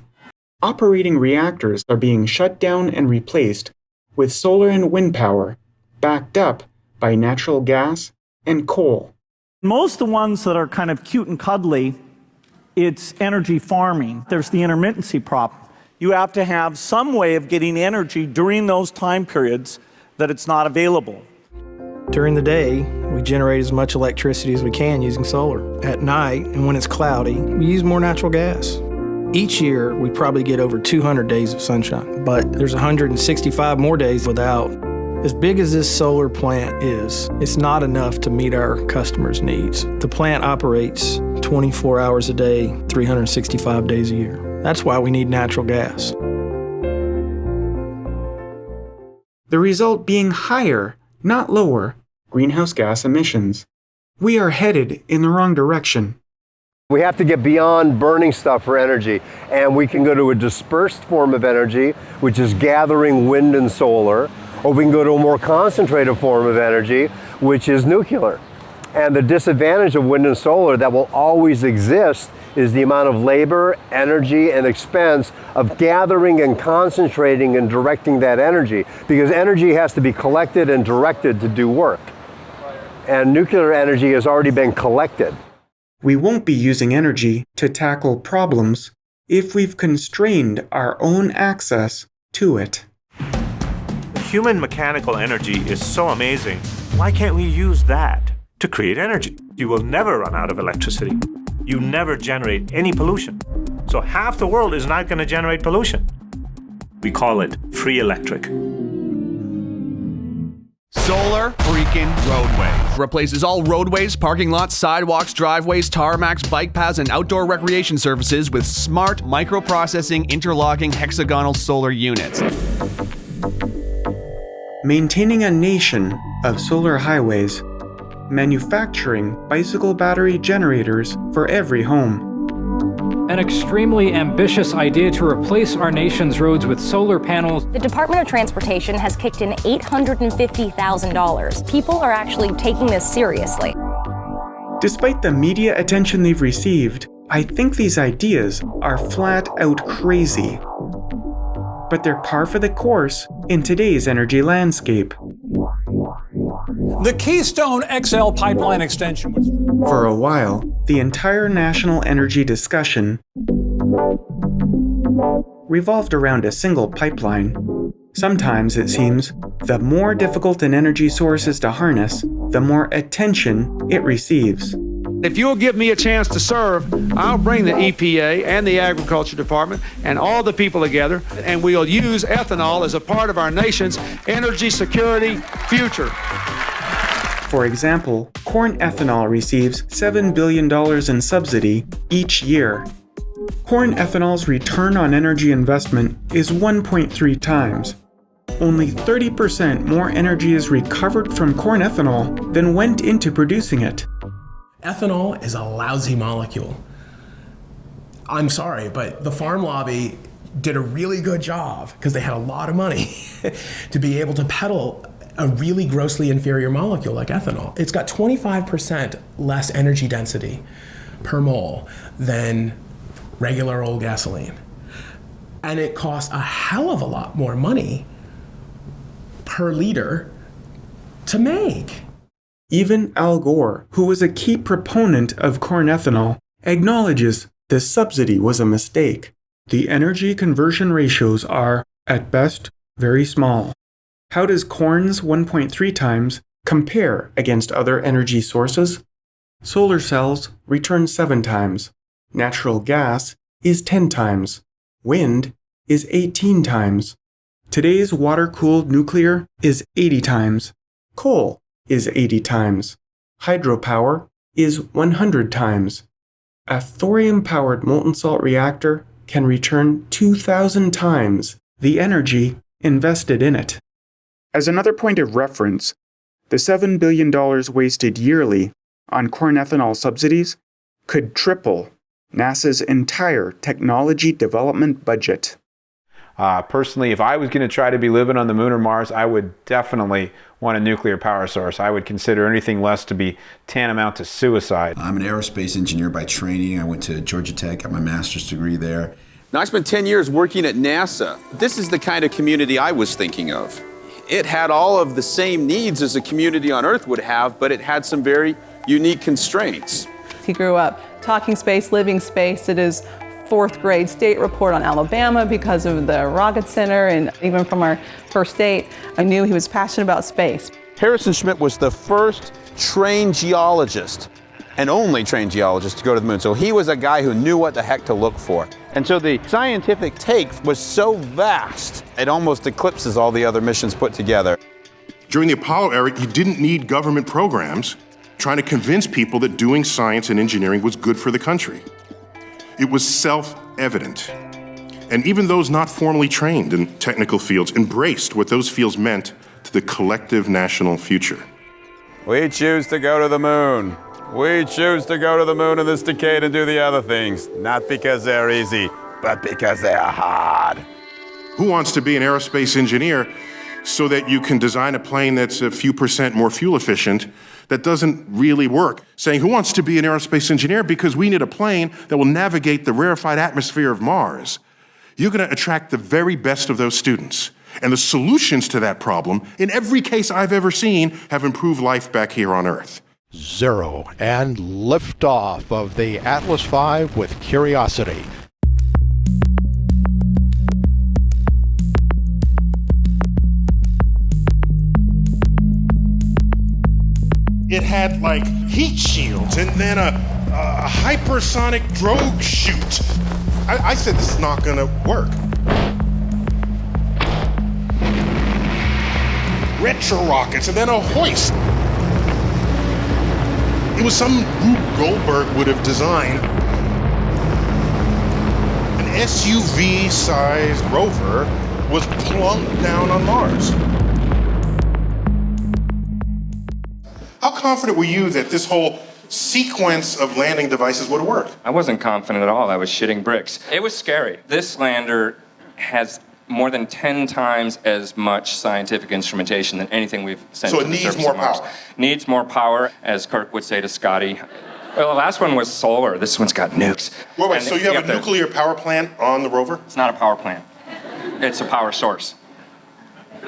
Operating reactors are being shut down and replaced with solar and wind power, backed up by natural gas and coal. Most of the ones that are kind of cute and cuddly, it's energy farming. There's the intermittency problem. You have to have some way of getting energy during those time periods that it's not available. During the day, we generate as much electricity as we can using solar. At night, and when it's cloudy, we use more natural gas. Each year, we probably get over 200 days of sunshine, but there's 165 more days without. As big as this solar plant is, it's not enough to meet our customers' needs. The plant operates 24 hours a day, 365 days a year. That's why we need natural gas. The result being higher, not lower, greenhouse gas emissions. We are headed in the wrong direction. We have to get beyond burning stuff for energy, and we can go to a dispersed form of energy, which is gathering wind and solar, or we can go to a more concentrated form of energy, which is nuclear. And the disadvantage of wind and solar that will always exist is the amount of labor, energy, and expense of gathering and concentrating and directing that energy, because energy has to be collected and directed to do work. And nuclear energy has already been collected. We won't be using energy to tackle problems if we've constrained our own access to it. Human mechanical energy is so amazing. Why can't we use that to create energy? You will never run out of electricity. You never generate any pollution. So half the world is not going to generate pollution. We call it free electric. Solar freaking roadways. Replaces all roadways, parking lots, sidewalks, driveways, tarmacs, bike paths, and outdoor recreation services with smart microprocessing interlocking hexagonal solar units. Maintaining a nation of solar highways. Manufacturing bicycle battery generators for every home. An extremely ambitious idea to replace our nation's roads with solar panels. The Department of Transportation has kicked in $850,000. People are actually taking this seriously. Despite the media attention they've received, I think these ideas are flat out crazy. But they're par for the course in today's energy landscape. The Keystone XL pipeline extension was... For a while, the entire national energy discussion revolved around a single pipeline. Sometimes, it seems, the more difficult an energy source is to harness, the more attention it receives. If you'll give me a chance to serve, I'll bring the EPA and the Agriculture Department and all the people together, and we'll use ethanol as a part of our nation's energy security future. For example, corn ethanol receives $7 billion in subsidy each year. Corn ethanol's return on energy investment is 1.3 times. Only 30% more energy is recovered from corn ethanol than went into producing it. Ethanol is a lousy molecule. I'm sorry, but the farm lobby did a really good job because they had a lot of money to be able to peddle a really grossly inferior molecule like ethanol. It's got 25% less energy density per mole than regular old gasoline. And it costs a hell of a lot more money per liter to make. Even Al Gore, who was a key proponent of corn ethanol, acknowledges the subsidy was a mistake. The energy conversion ratios are, at best, very small. How does corn's 1.3 times compare against other energy sources? Solar cells return 7 times. Natural gas is 10 times. Wind is 18 times. Today's water-cooled nuclear is 80 times. Coal is 80 times. Hydropower is 100 times. A thorium-powered molten salt reactor can return 2,000 times the energy invested in it. As another point of reference, the $7 billion wasted yearly on corn ethanol subsidies could triple NASA's entire technology development budget. Personally, if I was going to try to be living on the moon or Mars, I would definitely want a nuclear power source. I would consider anything less to be tantamount to suicide. I'm an aerospace engineer by training. I went to Georgia Tech, got my master's degree there. Now, I spent 10 years working at NASA. This is the kind of community I was thinking of. It had all of the same needs as a community on Earth would have, but it had some very unique constraints. He grew up talking space, living space. It is 4th grade state report on Alabama because of the Rocket Center, and even from our first date, I knew he was passionate about space. Harrison Schmitt was the first trained geologist and only trained geologist to go to the moon. So he was a guy who knew what the heck to look for. And so the scientific take was so vast, it almost eclipses all the other missions put together. During the Apollo era, you didn't need government programs trying to convince people that doing science and engineering was good for the country. It was self-evident. And even those not formally trained in technical fields embraced what those fields meant to the collective national future. We choose to go to the moon. We choose to go to the moon in this decade and do the other things, not because they're easy, but because they're hard. Who wants to be an aerospace engineer so that you can design a plane that's a few % more fuel efficient that doesn't really work? Saying, who wants to be an aerospace engineer because we need a plane that will navigate the rarefied atmosphere of Mars? You're going to attract the very best of those students. And the solutions to that problem, in every case I've ever seen, have improved life back here on Earth. 0 and liftoff of the Atlas V with Curiosity. It had like heat shields and then a hypersonic drogue chute. I said this is not gonna work. retro rockets, and then a hoist. It was some Rube Goldberg would have designed. An SUV-sized rover was plunked down on Mars. How confident were you that this whole sequence of landing devices would work? I wasn't confident at all. I was shitting bricks. It was scary. This lander has more than 10 times as much scientific instrumentation than anything we've sent to the surface of Mars. So it needs more power. Needs more power, as Kirk would say to Scotty. Well, the last one was solar. This one's got nukes. Wait, so you have a nuclear power plant on the rover? It's not a power plant. It's a power source.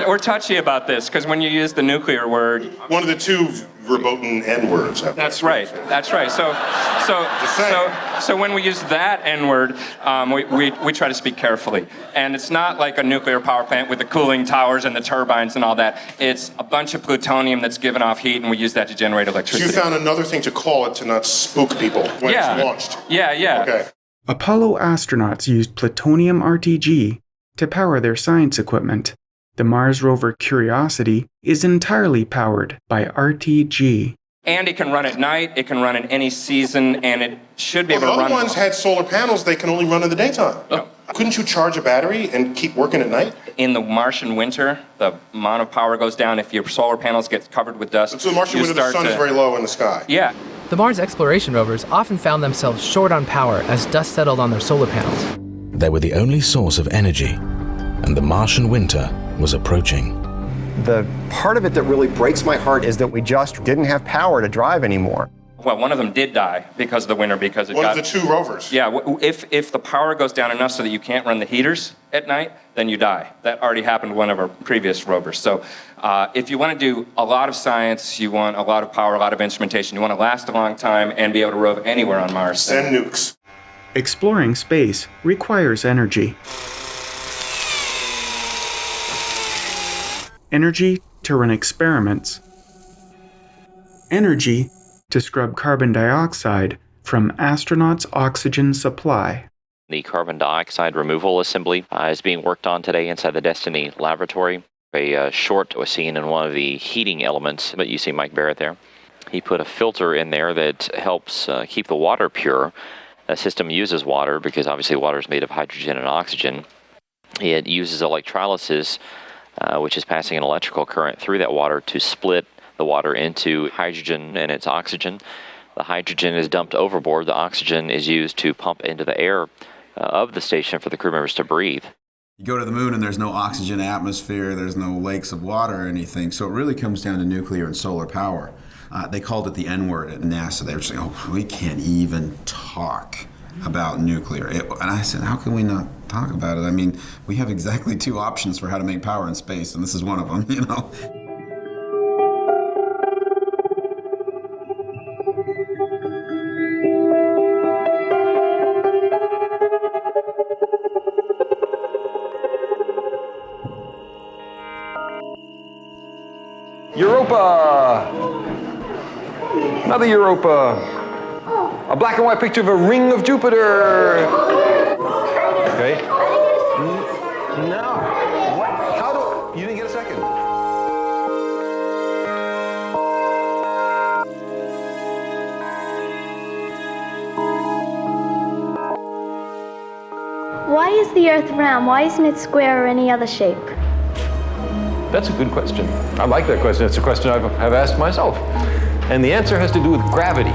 We're touchy about this, because when you use the nuclear word... One of the two verboten N-words. That's right. So when we use that N-word, we try to speak carefully. And it's not like a nuclear power plant with the cooling towers and the turbines and all that. It's a bunch of plutonium that's given off heat, and we use that to generate electricity. So you found another thing to call it to not spook people when it's launched. Yeah. Okay. Apollo astronauts used plutonium RTG to power their science equipment. The Mars rover Curiosity is entirely powered by RTG. And it can run at night, it can run in any season, and it should be able to run... The other ones had solar panels, they can only run in the daytime. No. Couldn't you charge a battery and keep working at night? In the Martian winter, the amount of power goes down if your solar panels get covered with dust. So the Martian winter, the sun is very low in the sky. Yeah. The Mars exploration rovers often found themselves short on power as dust settled on their solar panels. They were the only source of energy, and the Martian winter was approaching. The part of it that really breaks my heart is that we just didn't have power to drive anymore. Well, one of them did die because of the winter, because it One of the two rovers. Yeah, if the power goes down enough so that you can't run the heaters at night, then you die. That already happened to one of our previous rovers. So if you want to do a lot of science, you want a lot of power, a lot of instrumentation, you want to last a long time and be able to rove anywhere on Mars. Send nukes. Exploring space requires energy. Energy to run experiments. Energy to scrub carbon dioxide from astronauts' oxygen supply. The carbon dioxide removal assembly is being worked on today inside the Destiny laboratory. A short was seen in one of the heating elements, but you see Mike Barrett there. He put a filter in there that helps keep the water pure. The system uses water because obviously water is made of hydrogen and oxygen. It uses electrolysis, which is passing an electrical current through that water to split the water into hydrogen and its oxygen. The hydrogen is dumped overboard. The oxygen is used to pump into the air of the station for the crew members to breathe. You go to the moon and there's no oxygen atmosphere, there's no lakes of water or anything, so it really comes down to nuclear and solar power. They called it the N-word at NASA. They were saying, oh, we can't even talk about nuclear. And I said, how can we not talk about it? I mean, we have exactly two options for how to make power in space, and this is one of them, you know? Europa! Another Europa. A black and white picture of a ring of Jupiter. Okay. No. What? How do you didn't get a second? Why is the Earth round? Why isn't it square or any other shape? That's a good question. I like that question. It's a question I've asked myself. And the answer has to do with gravity.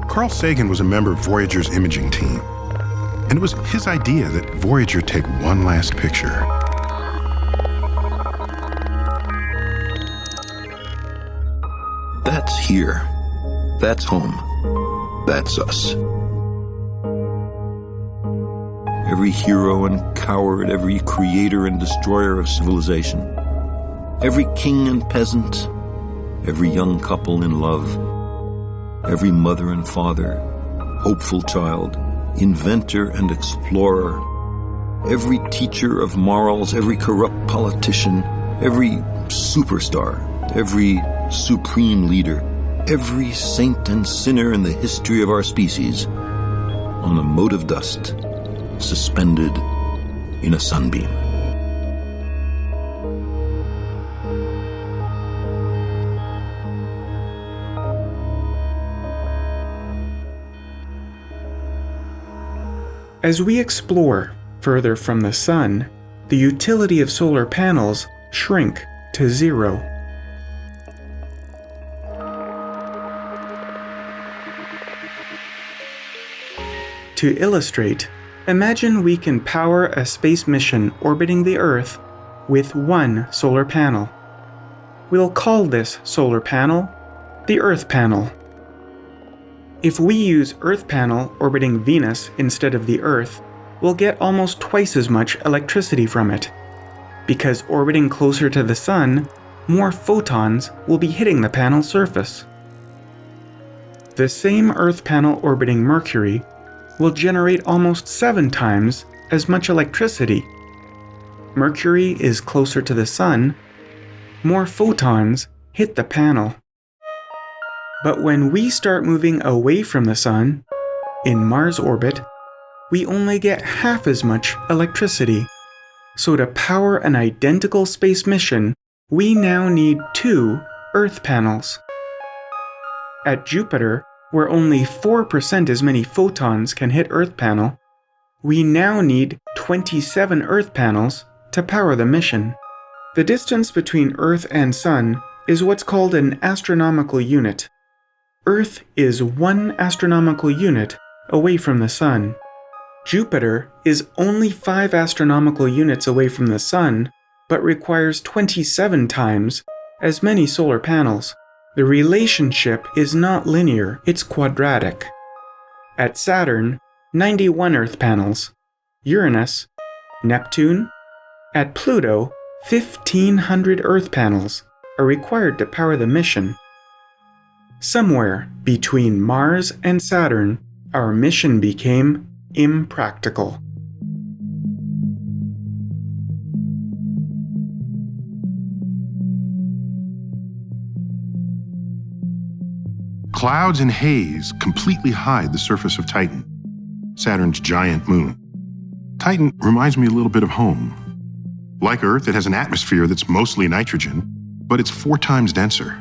Carl Sagan was a member of Voyager's imaging team, and it was his idea that Voyager take one last picture. That's here. That's home. That's us. Every hero and coward, every creator and destroyer of civilization, every king and peasant, every young couple in love, every mother and father, hopeful child, inventor and explorer, Every teacher of morals, every corrupt politician, every superstar, every supreme leader, every saint and sinner in the history of our species, on a mote of dust, suspended in a sunbeam. As we explore further from the sun, the utility of solar panels shrink to zero. To illustrate, imagine we can power a space mission orbiting the Earth with one solar panel. We'll call this solar panel the Earth panel. If we use Earth panel orbiting Venus instead of the Earth, we'll get almost twice as much electricity from it. Because orbiting closer to the Sun, more photons will be hitting the panel surface. The same Earth panel orbiting Mercury will generate almost 7 times as much electricity. Mercury is closer to the Sun, more photons hit the panel. But when we start moving away from the Sun, in Mars orbit, we only get half as much electricity. So to power an identical space mission, we now need 2 Earth panels. At Jupiter, where only 4% as many photons can hit Earth panel, we now need 27 Earth panels to power the mission. The distance between Earth and Sun is what's called an astronomical unit. Earth is 1 astronomical unit away from the Sun. Jupiter is only 5 astronomical units away from the Sun, but requires 27 times as many solar panels. The relationship is not linear, it's quadratic. At Saturn, 91 Earth panels. Uranus, Neptune. At Pluto, 1,500 Earth panels are required to power the mission. Somewhere between Mars and Saturn, our mission became impractical. Clouds and haze completely hide the surface of Titan, Saturn's giant moon. Titan reminds me a little bit of home. Like Earth, it has an atmosphere that's mostly nitrogen, but it's 4 times denser.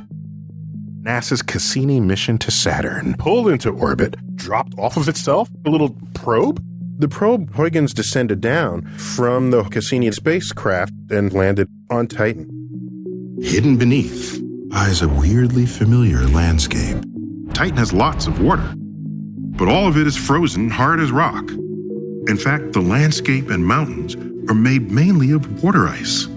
NASA's Cassini mission to Saturn pulled into orbit, dropped off of itself, a little probe. The probe Huygens descended down from the Cassini spacecraft and landed on Titan. Hidden beneath lies a weirdly familiar landscape. Titan has lots of water, but all of it is frozen hard as rock. In fact, the landscape and mountains are made mainly of water ice.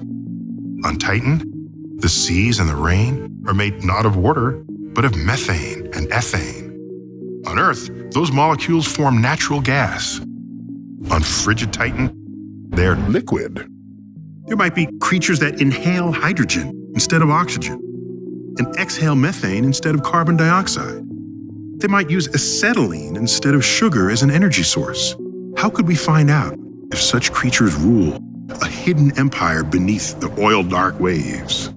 On Titan, the seas and the rain are made not of water, but of methane and ethane. On Earth, those molecules form natural gas. On frigid Titan, they're liquid. There might be creatures that inhale hydrogen instead of oxygen and exhale methane instead of carbon dioxide. They might use acetylene instead of sugar as an energy source. How could we find out if such creatures rule a hidden empire beneath the oil-dark waves?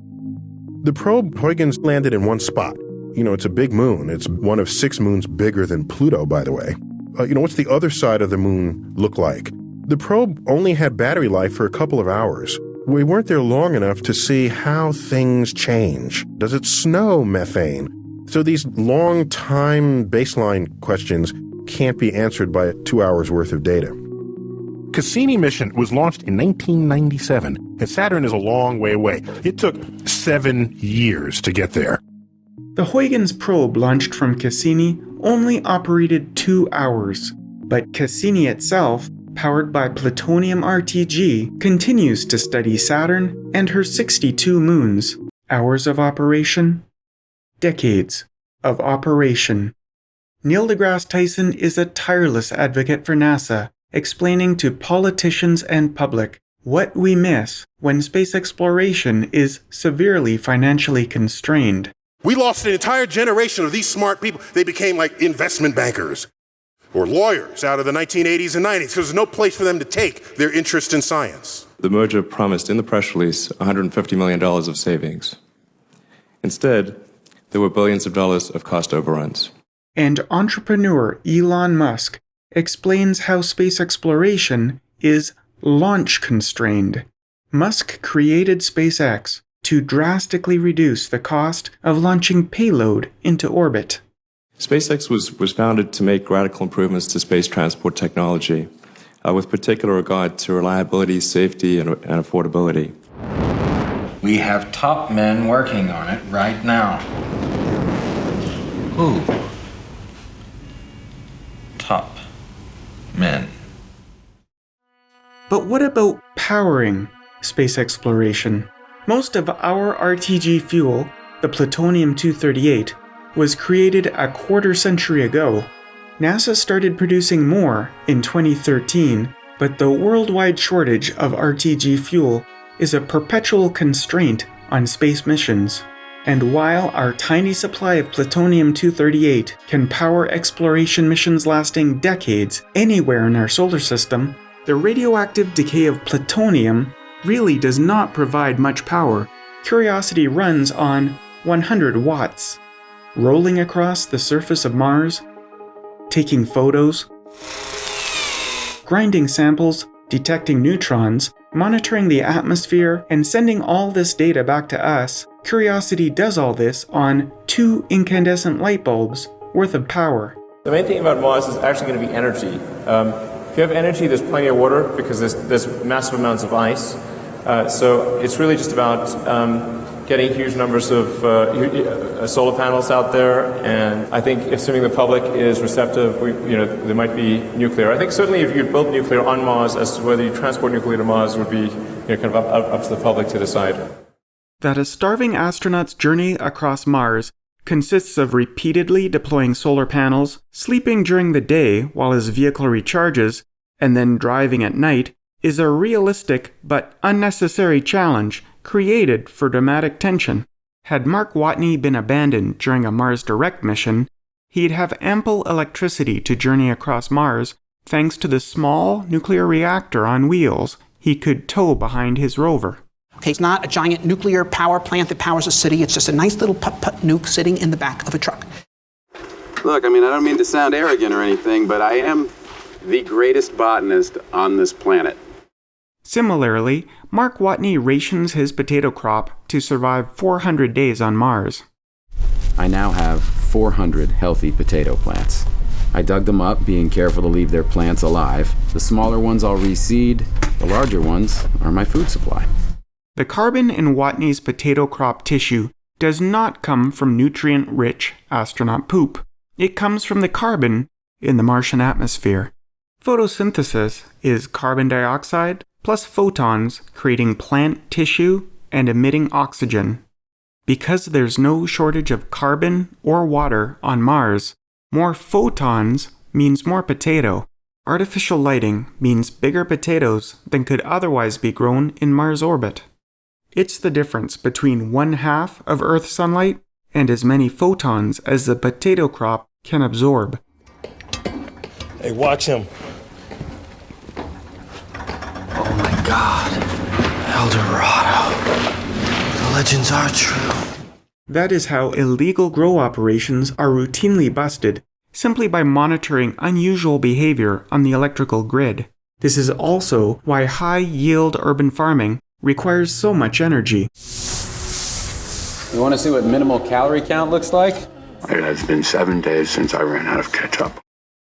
The probe Huygens landed in one spot. It's a big moon. It's one of 6 moons bigger than Pluto, by the way. What's the other side of the moon look like? The probe only had battery life for a couple of hours. We weren't there long enough to see how things change. Does it snow methane? So these long-time baseline questions can't be answered by 2 hours worth of data. Cassini mission was launched in 1997, and Saturn is a long way away. It took 7 years to get there. The Huygens probe launched from Cassini only operated 2 hours, but Cassini itself, powered by plutonium RTG, continues to study Saturn and her 62 moons. Hours of operation? Decades of operation. Neil deGrasse Tyson is a tireless advocate for NASA, explaining to politicians and public what we miss when space exploration is severely financially constrained. We lost an entire generation of these smart people. They became like investment bankers. or lawyers out of the 1980s and 90s because there's no place for them to take their interest in science. The merger promised in the press release $150 million of savings. Instead, there were billions of dollars of cost overruns. And entrepreneur Elon Musk explains how space exploration is launch constrained. Musk created SpaceX to drastically reduce the cost of launching payload into orbit. SpaceX was founded to make radical improvements to space transport technology, with particular regard to reliability, safety, and affordability. We have top men working on it right now. Who? Top men. But what about powering space exploration? Most of our RTG fuel, the plutonium-238, was created a quarter century ago. NASA started producing more in 2013, but the worldwide shortage of RTG fuel is a perpetual constraint on space missions. And while our tiny supply of plutonium-238 can power exploration missions lasting decades anywhere in our solar system, the radioactive decay of plutonium really does not provide much power. Curiosity runs on 100 watts. Rolling across the surface of Mars, taking photos, grinding samples, detecting neutrons, monitoring the atmosphere, and sending all this data back to us, Curiosity does all this on 2 incandescent light bulbs worth of power. The main thing about Mars is actually going to be energy. If you have energy, there's plenty of water because there's massive amounts of ice. So it's really just about getting huge numbers of solar panels out there, and I think assuming the public is receptive, there might be nuclear. I think certainly if you build nuclear on Mars, as to whether you transport nuclear to Mars would be kind of up to the public to decide. That a starving astronaut's journey across Mars consists of repeatedly deploying solar panels, sleeping during the day while his vehicle recharges, and then driving at night is a realistic but unnecessary challenge created for dramatic tension. Had Mark Watney been abandoned during a Mars Direct mission, he'd have ample electricity to journey across Mars thanks to the small nuclear reactor on wheels he could tow behind his rover. Okay, it's not a giant nuclear power plant that powers a city. It's just a nice little putt-putt nuke sitting in the back of a truck. Look, I don't mean to sound arrogant or anything, but I am the greatest botanist on this planet. Similarly, Mark Watney rations his potato crop to survive 400 days on Mars. I now have 400 healthy potato plants. I dug them up, being careful to leave their plants alive. The smaller ones I'll reseed, the larger ones are my food supply. The carbon in Watney's potato crop tissue does not come from nutrient-rich astronaut poop. It comes from the carbon in the Martian atmosphere. Photosynthesis is carbon dioxide plus photons creating plant tissue and emitting oxygen. Because there's no shortage of carbon or water on Mars, more photons means more potato. Artificial lighting means bigger potatoes than could otherwise be grown in Mars orbit. It's the difference between 1/2 of Earth's sunlight and as many photons as the potato crop can absorb. Hey, watch him. Oh my God, El Dorado. The legends are true. That is how illegal grow operations are routinely busted, simply by monitoring unusual behavior on the electrical grid. This is also why high-yield urban farming requires so much energy. You want to see what minimal calorie count looks like? It has been 7 days since I ran out of ketchup.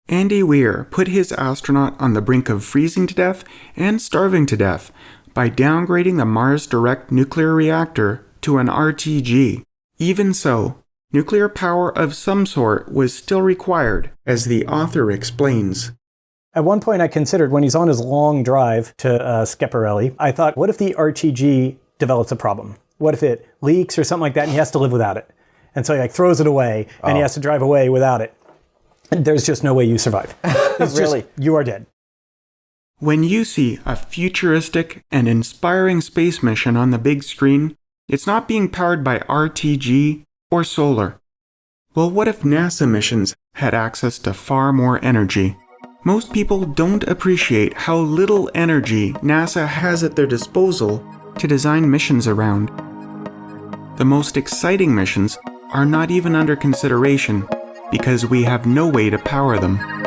Andy Weir put his astronaut on the brink of freezing to death and starving to death by downgrading the Mars Direct nuclear reactor to an RTG. Even so, nuclear power of some sort was still required, as the author explains. At one point I considered, when he's on his long drive to Schiaparelli, I thought, what if the RTG develops a problem? What if it leaks or something like that and he has to live without it? And so he throws it away and he has to drive away without it. There's just no way you survive. It's really, you are dead. When you see a futuristic and inspiring space mission on the big screen, it's not being powered by RTG or solar. Well, what if NASA missions had access to far more energy? Most people don't appreciate how little energy NASA has at their disposal to design missions around. The most exciting missions are not even under consideration because we have no way to power them.